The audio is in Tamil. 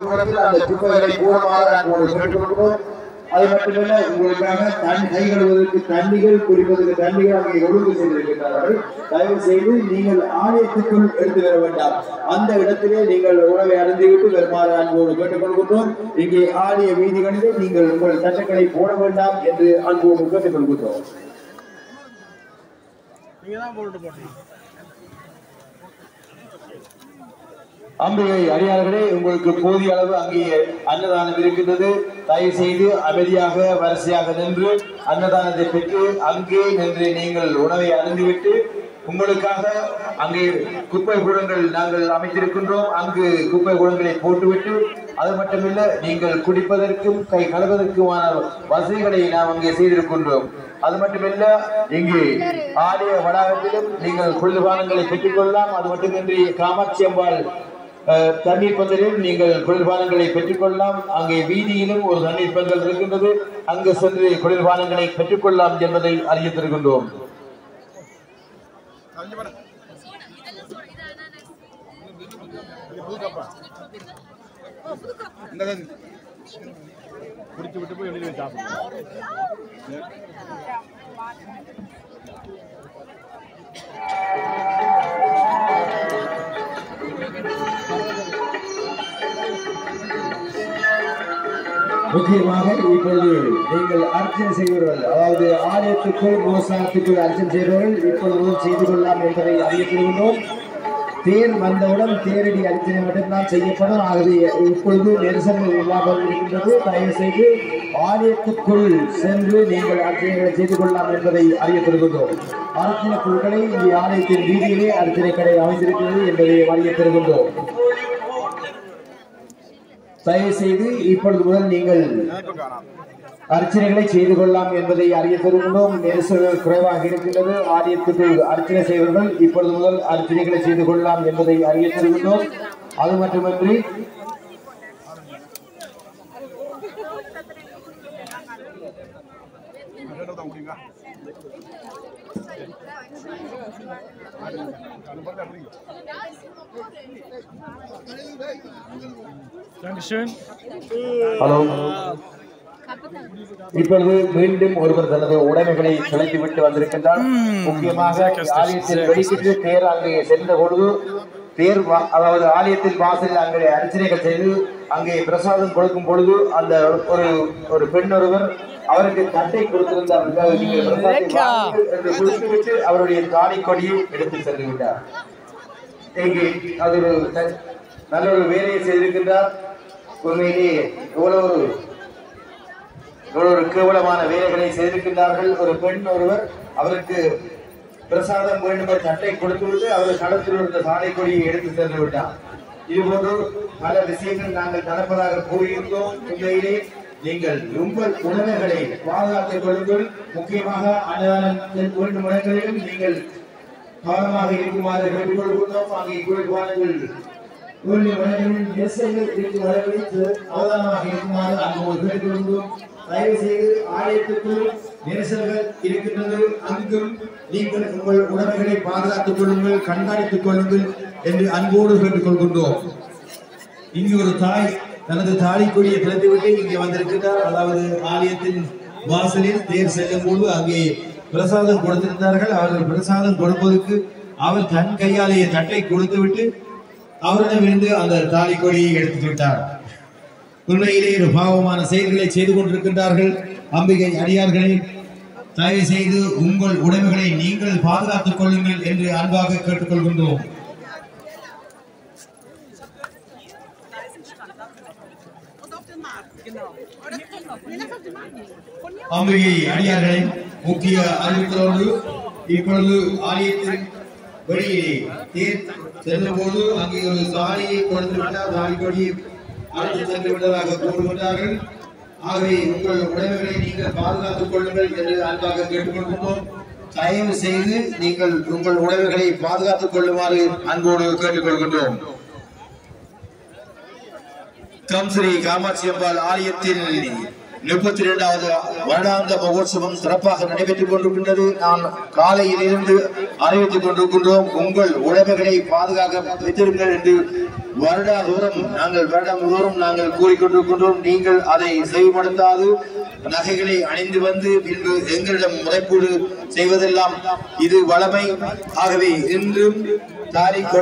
அந்த குப்பைகளை பூர்ணமாக கேட்டுக்கொள்கிறோம். அது மட்டுமல்ல, உங்களுக்காக கை கழுவதற்கு தண்ணிகள், குடிப்பதற்கு தண்ணிகள் அங்கே ஒழுங்கு செய்திருக்கின்றார்கள். தயவு செய்து நீங்கள் ஆலயத்துக்குள் எடுத்து வர வேண்டாம். அந்த இடத்திலே நீங்கள் உணவை அருந்திவிட்டு வருமாறு அன்போடு கேட்டுக்கொள்கின்றோம். இங்கே ஆலய வீதிகளிலே நீங்கள் உங்கள் தட்டுக்களை போட வேண்டாம் என்று அன்போடு கேட்டுக்கொள்கின்றோம். அம்பிகை அடியார்களே, உங்களுக்கு போதிய அளவு அங்கே அன்னதானம் இருக்கின்றது. தயவு செய்து அமைதியாக வரிசையாக நின்று அன்னதானத்தை பெற்று அங்கே நின்று நீங்கள் உணவை அருந்திவிட்டு உங்களுக்காக அங்கே குப்பை கூடங்கள் நாங்கள் அமைத்திருக்கின்றோம். அங்கு குப்பை கூடங்களை போட்டுவிட்டு அது மட்டுமில்ல, நீங்கள் குடிப்பதற்கும் கை கழுவதற்குமான வசதிகளை நாம் அங்கே செய்திருக்கின்றோம். அது மட்டுமில்ல, இங்கு ஆலய வளாகத்திலும் நீங்கள் குளிர்பானங்களை பெற்றுக் கொள்ளலாம். அது மட்டுமின்றி காமாட்சி அம்பாள் தண்ணீர் பந்தலில் நீங்கள் குளிர்பானங்களை பெற்றுக்கொள்ளலாம். அங்கே வீதியிலும் ஒரு தண்ணீர் பந்தல் இருக்கின்றது. அங்கு சென்று குளிர்பானங்களை பெற்றுக்கொள்ளலாம் என்பதை அறிய தருகின்றோம். முக்கியமாக இப்பொழுது நீங்கள் அர்ச்சனை செய்வர்கள், அதாவது ஆலயத்துக்குள் கோசாலத்துக்குள் அர்ச்சனை செய்வர்கள் இப்பொழுது செய்து கொள்ளலாம் என்பதை அறியப்படுகின்றோம். தேர் வந்தவுடன் தேரடி அர்ச்சனை மட்டும்தான் செய்யப்படும். ஆகவே இப்பொழுது நெரிசல்கள் இல்லாமல் இருக்கின்றது. தயவு செய்து ஆலயத்துக்குள் சென்று நீங்கள் அர்ச்சனைகளை செய்து கொள்ளலாம் என்பதை அறியப்படுகின்றோம். அர்ச்சனை குழுக்களை இங்கே ஆலயத்தின் வீதியிலே அர்ச்சனை கடை அமைந்திருக்கிறது என்பதை அறியப்படுகின்றோம். தயவு செய்து இப்பொழுது முதல் நீங்கள் அர்ச்சனைகளை செய்து கொள்ளலாம் என்பதை அறிய தருகின்றோம். நெரிசல்கள் குறைவாக இருக்கின்றது. ஆலயத்துக்கு அர்ச்சனை செய்வர்கள் இப்பொழுது முதல் அர்ச்சனைகளை செய்து கொள்ளலாம் என்பதை அறிய தருகின்றோம். அது மட்டுமின்றி ஹலோ, இப்பொழுது மீண்டும் ஒருவர் தனது உடைமைகளை செலுத்திவிட்டு வந்திருக்கின்றார். முக்கியமாக ஆலயத்தில் வெளிக்கிட்டு தேர் அங்கே சென்ற பொழுது தேர் அதாவது ஆலயத்தின் வாசலில் அங்கே அர்ச்சனைகள் செய்து அங்கே பிரசாதம் கொடுக்கும் பொழுது அந்த ஒரு பெண் ஒருவர் அவருக்கு தட்டை கொடுத்திருந்தார். என்று குறித்துவிட்டு அவருடைய தாலி கொடியை எடுத்து சென்று விட்டார். இங்கே அது ஒரு நல்ல ஒரு வேலையை செய்திருக்கின்றார். உண்மையிலேயே இவ்வளவு ஒரு கேவலமான வேலைகளை செய்திருக்கின்றார்கள். ஒரு பெண் ஒருவர் அவருக்கு பிரசாதம் வேண்டும் சட்டை கொடுத்துவிட்டு அவர் களத்தில் இருந்த சாலை கொடியை எடுத்து சென்று விட்டார். இதுபோன்று பல விஷயங்கள் நாங்கள் நடப்பதாக கூறியிருந்தோம். உண்மையிலே நீங்கள் உங்கள் உணவுகளை பாதுகாத்துக் கொள்ளுங்கள். முக்கியமாக அன்னதானம் வேண்டும் இடங்களிலும் நீங்கள் கவனமாக இருக்குமாறு கேட்டுக்கொள்கின்றோம். அங்கே குளிர்பானங்கள் அவதானமாக இருக்குமாறு அங்கு கேட்டுக்கொள்கிறோம். தயவு செய்து ஆலயத்துக்குள் நெரிசல்கள் இருக்கின்றது. அங்கும் நீங்கள் உங்கள் உணவுகளை பாதுகாத்துக் கொள்ளுங்கள், கண்காணித்துக் கொள்ளுங்கள் என்று அன்போடு கேட்டுக்கொள்கின்றோம். இங்கு ஒரு தாய் தனது தாலி கொடியை திறந்துவிட்டு இங்கே வந்திருக்கிறார். அதாவது ஆலயத்தின் வாசலில் தேர் செல்லும் போது அங்கே பிரசாதம் கொடுத்திருந்தார்கள். அவர்கள் பிரசாதம் கொடுப்பதற்கு அவர் தன் கையாலேயே தட்டை கொடுத்துவிட்டு அவரிடமிருந்து அந்த தாலி கொடியை எடுத்து விட்டார். உண்மையிலே ஒரு பாவமான செயல்களை செய்து கொண்டிருக்கின்றார்கள். அம்பிகை அடியார்களை தயவு செய்து உங்கள் உடைமைகளை நீங்கள் பாதுகாத்துக் கொள்ளுங்கள் என்று அன்பாக கேட்டுக்கொள்கின்றோம். அம்பிகை அடியார்களை முக்கிய அறிவித்தலோடு இப்பொழுது ஆலயத்தின் வெளியே தேர் செல்லும் போது அங்கே ஒரு சாலையை கொடுத்து விட்டார். சாலை கொடியை அழைத்து சென்று விட்டதாக கூறுகின்றார்கள். ஆகவே உங்கள் உடைமைகளை நீங்கள் பாதுகாத்துக் கொள்ளுங்கள் என்று அன்பாக கேட்டுக்கொள்கின்றோம். தயவு செய்து நீங்கள் உங்கள் உடைமைகளை பாதுகாத்துக் கொள்ளுமாறு அன்போடு கேட்டுக்கொள்கின்றோம். ஸ்ரீ காமாட்சி அம்பாள் ஆலயத்தில் 32வது வருடாந்த மகோத்சவம் சிறப்பாக நடைபெற்றுக் கொண்டிருக்கின்றது. நான் காலையில் இருந்து அறிவித்துக் கொண்டிருக்கின்றோம். உங்கள் உடைமைகளை பாதுகாக்க வைத்திருங்கள் என்று வருடம் நாங்கள் கூறிக்கொண்டிருக்கின்றோம். நீங்கள் அதை செயல்படுத்தாது நகைகளை அணிந்து வந்து பின்பு எங்களிடம் முறைப்பீடு செய்வதெல்லாம் இது வளமை. ஆகவே இன்றும் தாரி கொடி